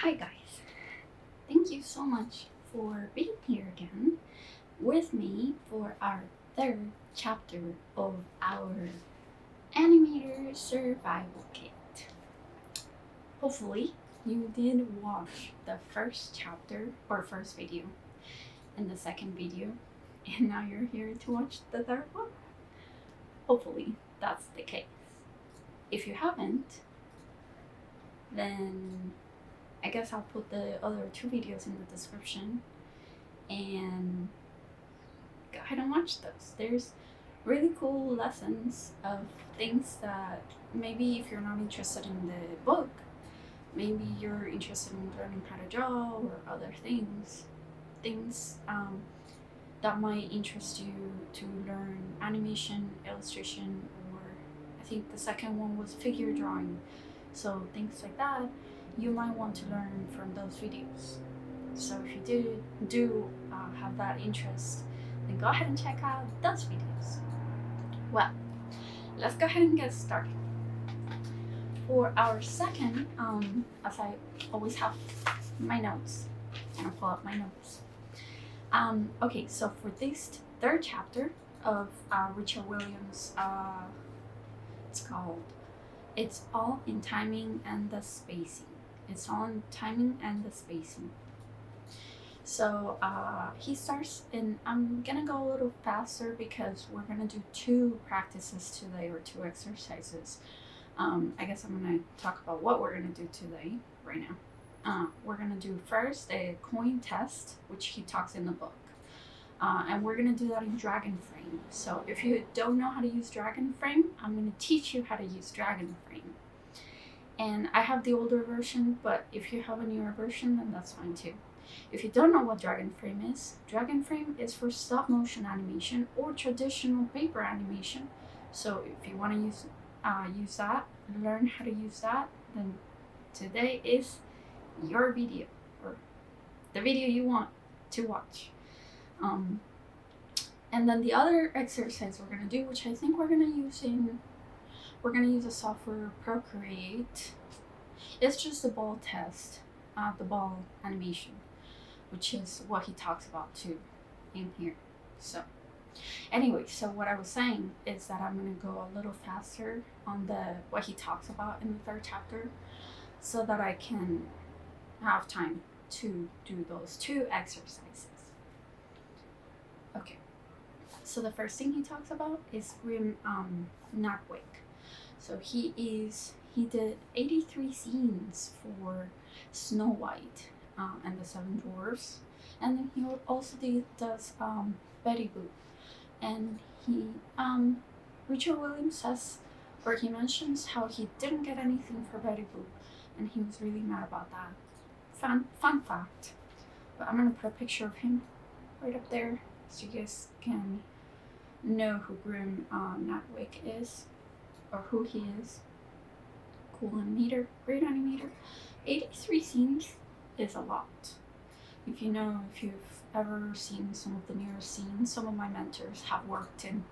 Hi guys, thank you so much for being here again with me for our third chapter of our Animator Survival Kit. Hopefully you did watch the first chapter or first video and the second video, and now you're here to watch the third one. Hopefully that's the case. If you haven't, then I guess I'll put the other two videos in the description and go ahead and watch those. There's really cool lessons of things that maybe if you're not interested in the book, maybe you're interested in learning how to draw or other things that might interest you to learn animation, illustration, or I think the second one was figure drawing. So things like that you might want to learn from those videos. So if you do have that interest, then go ahead and check out those videos. Well, let's go ahead and get started. For our second, as I always have my notes, and I'll pull up my notes. Okay, so for this third chapter of Richard Williams, It's All in Timing and the Spacing. It's all in timing and the spacing. So he starts, and I'm gonna go a little faster because we're gonna do two practices today, or two exercises. I guess I'm gonna talk about what we're gonna do today, right now. We're gonna do first a coin test, which he talks in the book. And we're gonna do that in Dragonframe. So if you don't know how to use Dragonframe, I'm gonna teach you how to use Dragonframe. And I have the older version, but if you have a newer version, then that's fine too. If you don't know what Dragonframe is for stop motion animation or traditional paper animation. So if you want to use that, learn how to use that, then today is your video, or the video you want to watch. And then the other exercise we're gonna do, which I think we're gonna use the software Procreate. It's just the ball test, the ball animation, which is what he talks about too in here. So anyway, so what I was saying is that I'm gonna go a little faster on what he talks about in the third chapter, so that I can have time to do those two exercises. Okay, so the first thing he talks about is Grim Nutwick. So he did 83 scenes for Snow White and the Seven Dwarfs, and then he also does Betty Boop. And Richard Williams says, or he mentions how he didn't get anything for Betty Boop, and he was really mad about that. Fun fact. But I'm gonna put a picture of him right up there so you guys can know who Grim Nutwick is, or who he is. Cool animator, great animator. 83 scenes is a lot. If you've ever seen some of the newer scenes, some of my mentors have worked in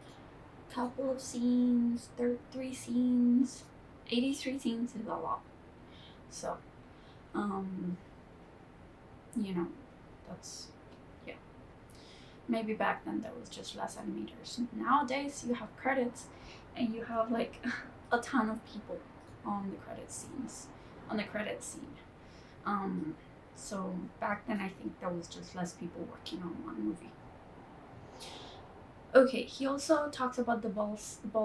a couple of scenes, 3 scenes. 83 scenes is a lot. So, that's, yeah. Maybe back then there was just less animators. Nowadays you have credits, and you have like a ton of people on the credit scene. So back then I think there was just less people working on one movie. Okay, he also talks about the ball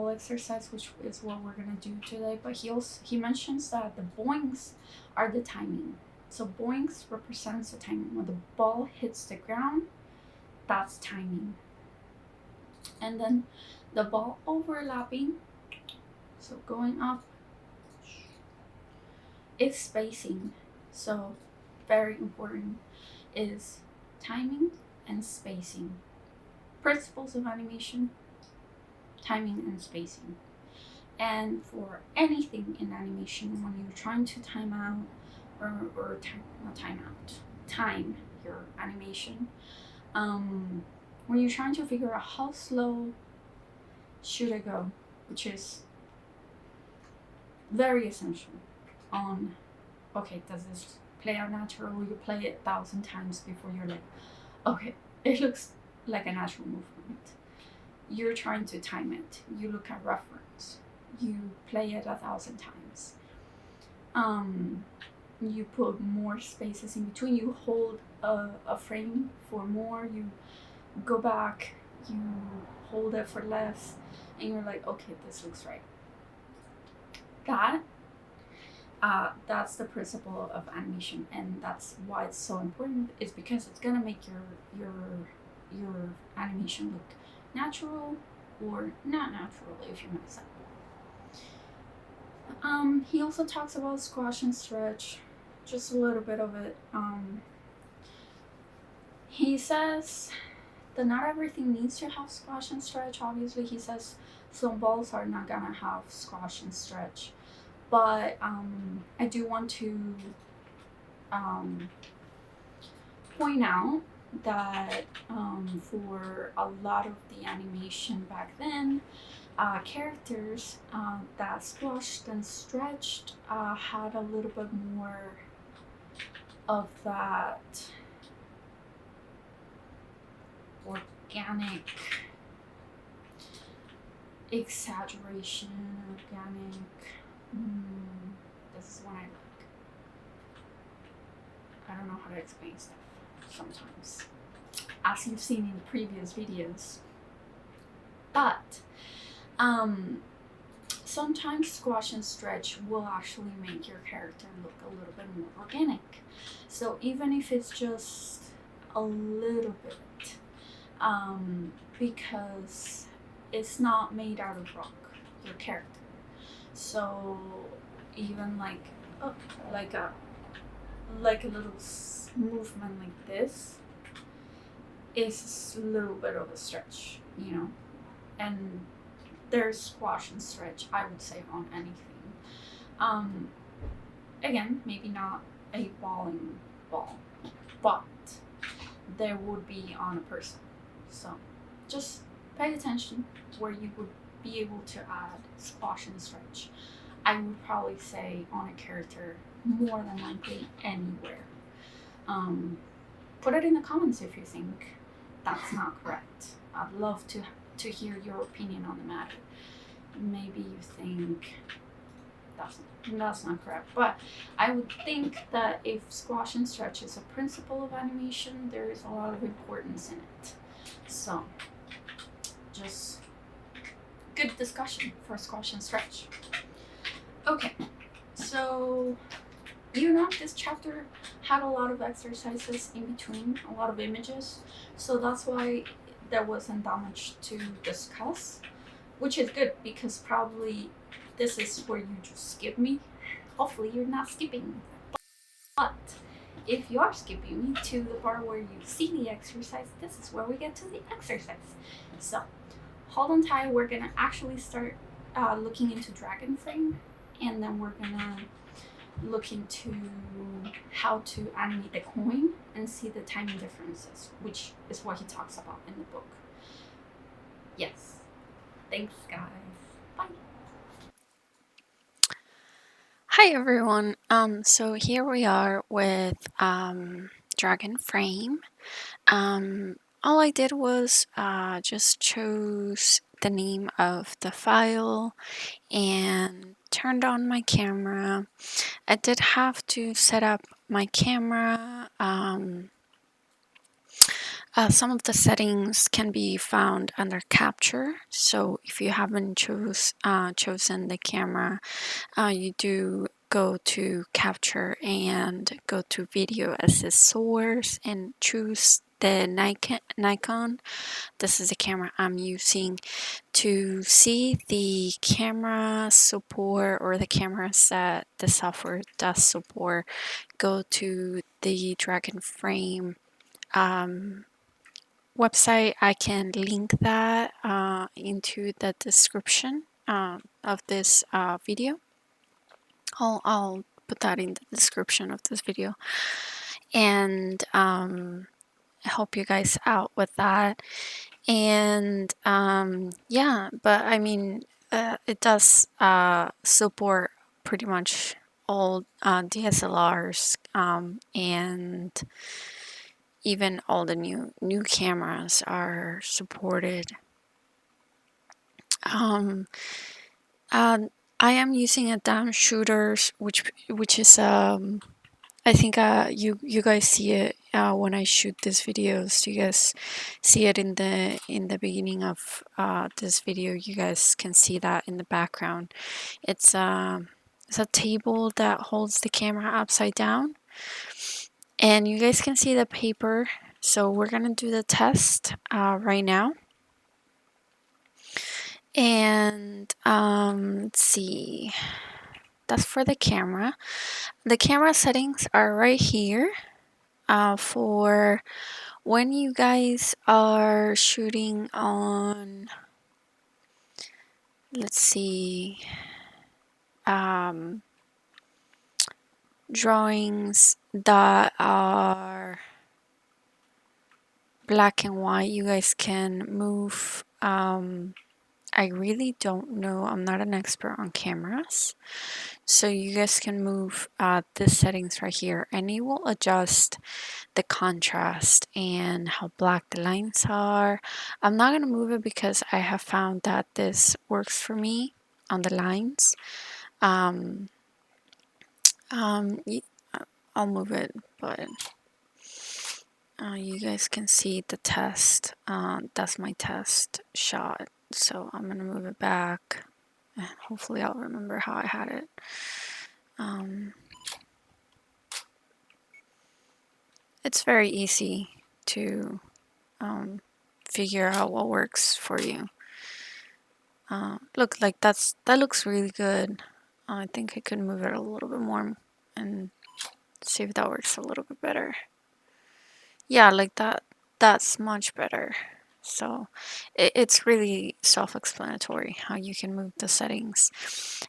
exercise, which is what we're gonna do today. But he mentions that the boings are the timing. So boings represents the timing. When the ball hits the ground, that's timing. And then the ball overlapping, so going up, is spacing. So very important is timing and spacing. Principles of animation, timing and spacing. And for anything in animation, when you're trying to time your animation, when you're trying to figure out how slow should I go, which is very essential on, okay, does this play out natural, you play it 1,000 times before you're like, okay, it looks like a natural movement. You're trying to time it. You look at reference. You play it 1,000 times. You put more spaces in between. You hold a frame for more. You go back. You hold it for less, and you're like, okay, this looks right. That's the principle of animation, and that's why it's so important. Is because it's gonna make your animation look natural or not natural, if you mess up. He also talks about squash and stretch, just a little bit of it. He says that not everything needs to have squash and stretch. Obviously, he says some balls are not gonna have squash and stretch, but I do want to point out that for a lot of the animation back then, characters that squashed and stretched had a little bit more of that organic exaggeration, this is what I like. I don't know how to explain stuff sometimes, as you've seen in previous videos. But sometimes squash and stretch will actually make your character look a little bit more organic. So even if it's just a little bit, because it's not made out of rock, your character. So even like a little movement like this is a little bit of a stretch, you know. And there's squash and stretch, I would say, on anything. Again, maybe not a balling ball, but there would be on a person. So just pay attention where you would be able to add squash and stretch. I would probably say on a character more than likely anywhere. Put it in the comments if you think that's not correct. I'd love to hear your opinion on the matter. Maybe you think that's not correct, but I would think that if squash and stretch is a principle of animation, there is a lot of importance in it. So just good discussion for squash and stretch. Okay, so this chapter had a lot of exercises in between, a lot of images, so that's why there wasn't that much to discuss, which is good because probably this is where you just skip me. Hopefully you're not skipping, but if you are skipping me to the part where you see the exercise, this is where we get to the exercise. So hold on tight, we're gonna actually start looking into Dragonframe, and then we're gonna look into how to animate the coin and see the timing differences, which is what he talks about in the book. Yes. Thanks, guys. Bye. Hi everyone. So here we are with Dragonframe. All I did was just chose the name of the file and turned on my camera. I did have to set up my camera. Some of the settings can be found under capture. So if you haven't chosen the camera, you do go to capture and go to video as a source and choose the Nikon. This is the camera I'm using. To see the camera support or the cameras that the software does support, go to the Dragonframe website. I can link that into the description of this video. I'll put that in the description of this video, and help you guys out with that. And yeah, but I mean, it does support pretty much all DSLRs, and even all the new cameras are supported. Um, I am using a down shooters, which is I think you guys see it when I shoot these videos. You guys see it in the beginning of this video. You guys can see that in the background. It's a table that holds the camera upside down, and you guys can see the paper. So we're gonna do the test right now. And let's see. That's for the camera. The camera settings are right here. For when you guys are shooting on, let's see, drawings that are black and white, you guys can move. I really don't know. I'm not an expert on cameras. So you guys can move the settings right here, and it will adjust the contrast and how black the lines are. I'm not going to move it because I have found that this works for me on the lines. Um, I'll move it, but you guys can see the test. That's my test shot. So I'm going to move it back, and hopefully I'll remember how I had it. It's very easy to figure out what works for you. Look, like that looks really good. I think I could move it a little bit more and see if that works a little bit better. Yeah, like that's much better. So it's really self-explanatory how you can move the settings.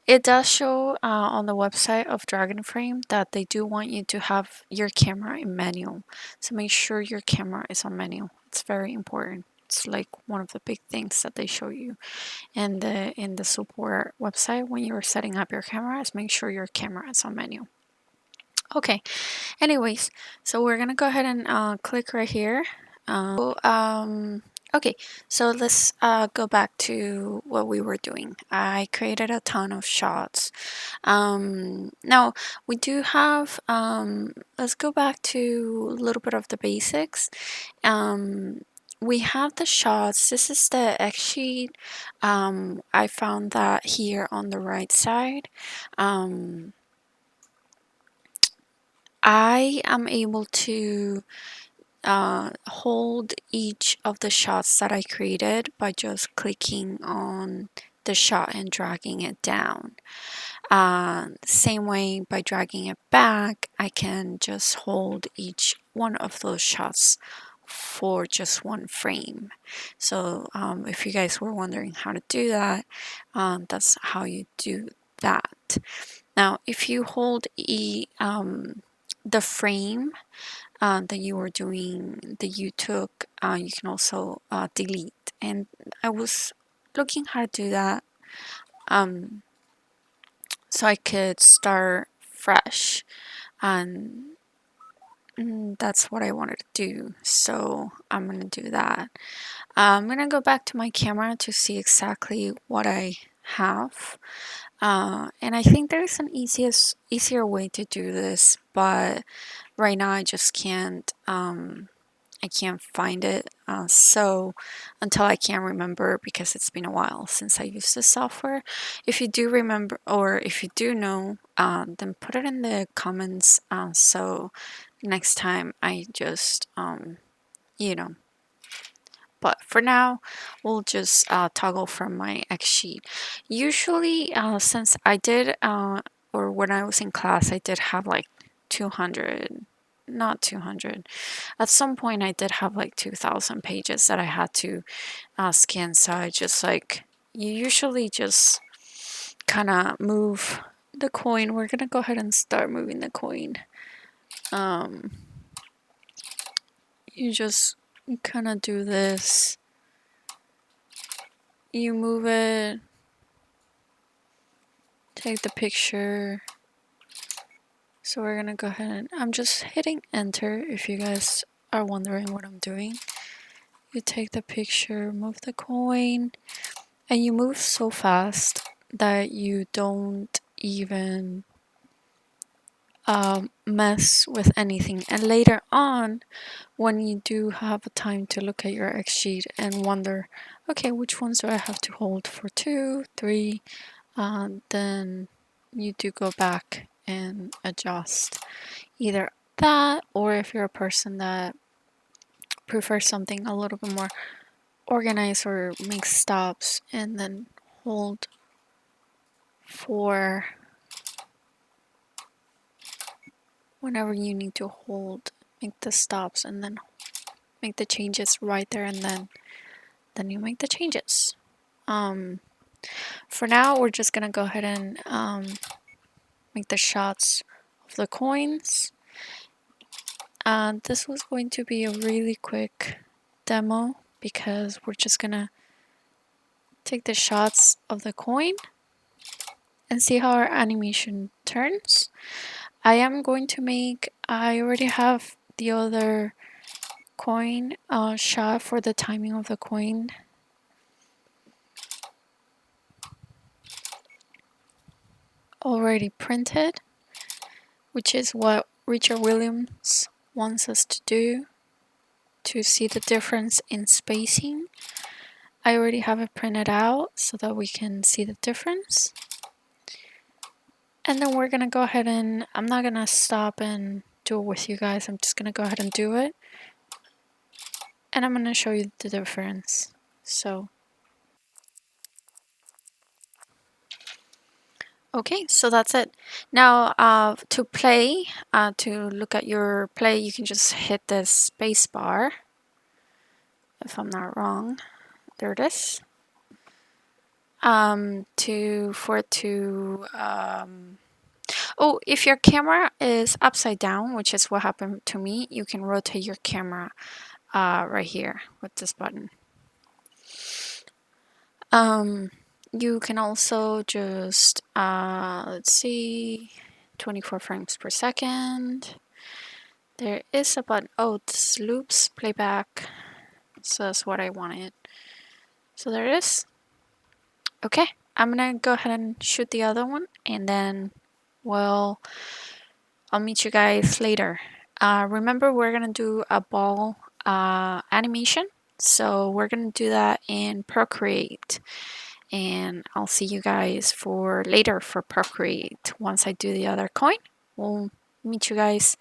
It does show on the website of Dragonframe that they do want you to have your camera in manual. So make sure your camera is on manual. It's very important. It's like one of the big things that they show you in the support website when you're setting up your camera, is make sure your camera is on manual. Okay, anyways, so we're gonna go ahead and click right here. Okay, so let's go back to what we were doing. I created a ton of shots. Now we do have, let's go back to a little bit of the basics. We have the shots. This is the X sheet. I found that here on the right side. I am able to hold each of the shots that I created by just clicking on the shot and dragging it down. Same way, by dragging it back, I can just hold each one of those shots for just one frame. So if you guys were wondering how to do that, that's how you do that. Now, if you hold the frame that you were doing, that you took, you can also delete. And I was looking how to do that, so I could start fresh, and that's what I wanted to do. So I'm gonna do that. I'm gonna go back to my camera to see exactly what I have. And I think there's an easier way to do this, but right now I just can't. I can't find it. So until I can remember, because it's been a while since I used this software. If you do remember, or if you do know, then put it in the comments. So next time I just, you know. But for now, we'll just toggle from my X sheet. Usually, since I did, or when I was in class, I did have like 200, not 200. At some point, I did have like 2,000 pages that I had to scan. So I just like, you usually just kind of move the coin. We're going to go ahead and start moving the coin. You just kind of do this. You move it, take the picture, So we're gonna go ahead and I'm just hitting enter if you guys are wondering what I'm doing. You take the picture, move the coin, and you move so fast that you don't even mess with anything. And later on, when you do have a time to look at your X sheet and wonder, okay, which ones do I have to hold for 2, 3, then you do go back and adjust either that, or if you're a person that prefers something a little bit more organized or makes stops and then hold for whenever you need to hold, make the stops and then make the changes right there and then you make the changes. For now, we're just gonna go ahead and make the shots of the coins. This was going to be a really quick demo because we're just gonna take the shots of the coin and see how our animation turns. I already have the other coin shot for the timing of the coin already printed, which is what Richard Williams wants us to do to see the difference in spacing. I already have it printed out so that we can see the difference. And then we're gonna go ahead and, I'm not gonna stop and do it with you guys, I'm just gonna go ahead and do it. And I'm gonna show you the difference. So, okay, so that's it. Now, to play, to look at your play, you can just hit the space bar. If I'm not wrong, there it is. Oh, if your camera is upside down, which is what happened to me, you can rotate your camera right here with this button. You can also just, let's see, 24 frames per second. There is a button, oh, this loops playback, so that's what I wanted. So there it is. Okay, I'm gonna go ahead and shoot the other one, and then I'll meet you guys later. Remember, we're gonna do a ball animation, so we're gonna do that in Procreate, and I'll see you guys for later for Procreate. Once I do the other coin, we'll meet you guys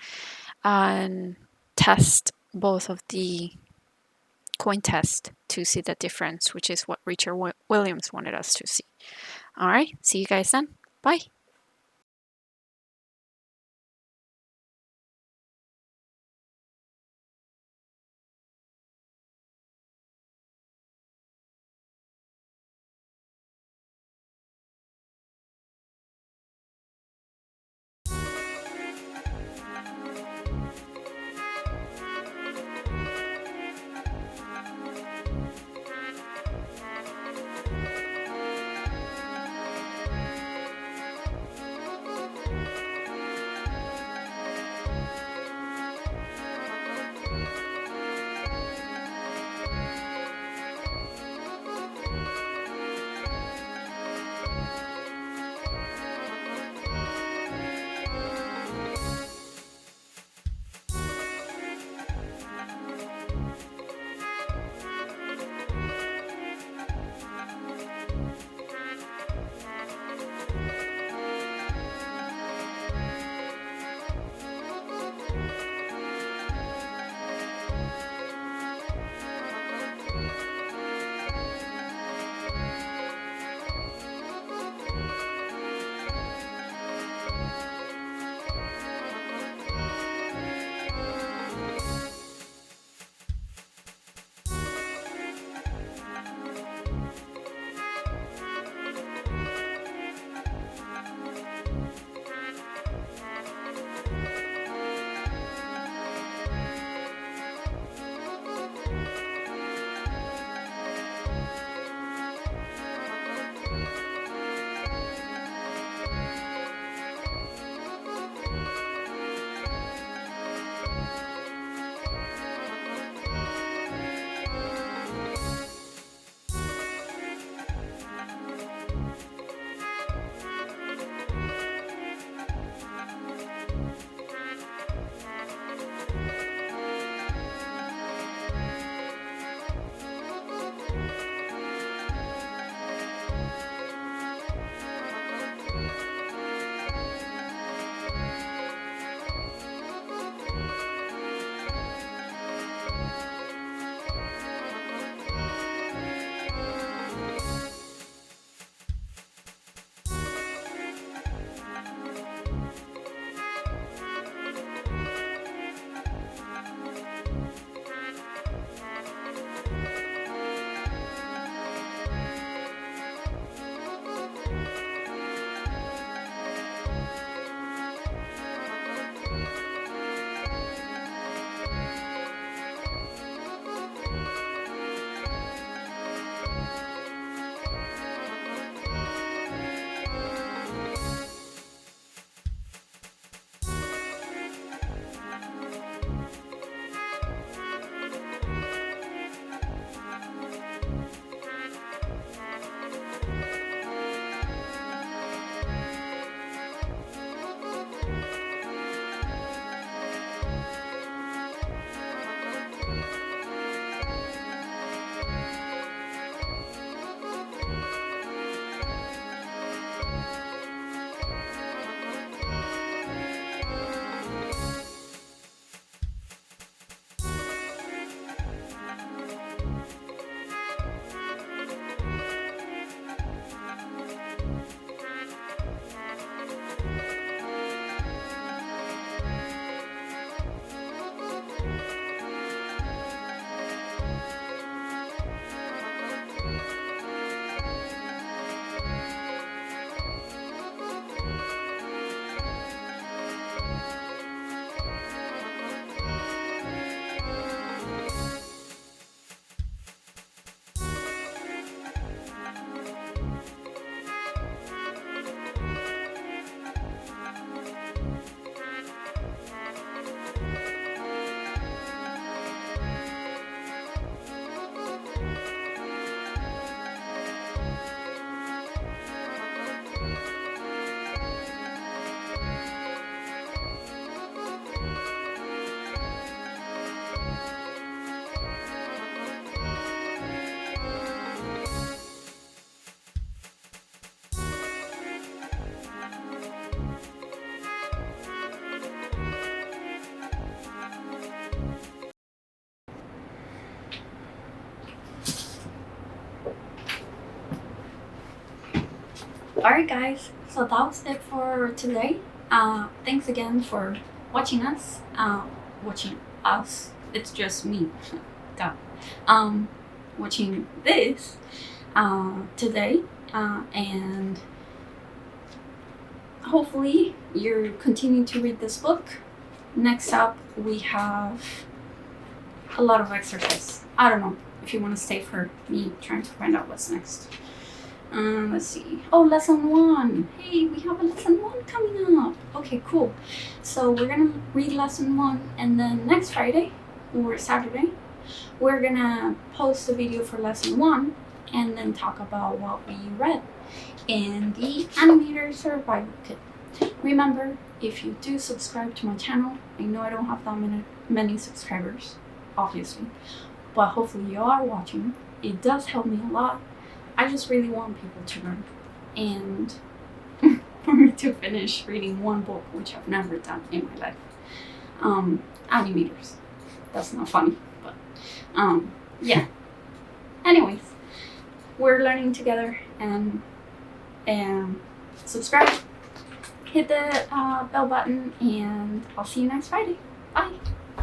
and test both of the coin test to see the difference, which is what Richard Williams wanted us to see. All right, see you guys then. Bye. alright guys, so that was it for today. Thanks again for watching us. Watching us. It's just me. Duh. Watching this today. And hopefully you're continuing to read this book. Next up we have a lot of exercise. I don't know if you want to stay for me trying to find out what's next. Let's see. Oh, lesson 1. Hey, we have a lesson 1 coming up. Okay, cool. So we're gonna read lesson 1, and then next Friday or Saturday, we're gonna post a video for lesson 1 and then talk about what we read in the Animator Survival Kit. Remember, if you do subscribe to my channel, I know I don't have that many subscribers, obviously, but hopefully you are watching. It does help me a lot. I just really want people to learn, and for me to finish reading one book, which I've never done in my life. Animators. That's not funny, but yeah. Anyways, we're learning together, and subscribe, hit the bell button, and I'll see you next Friday. Bye.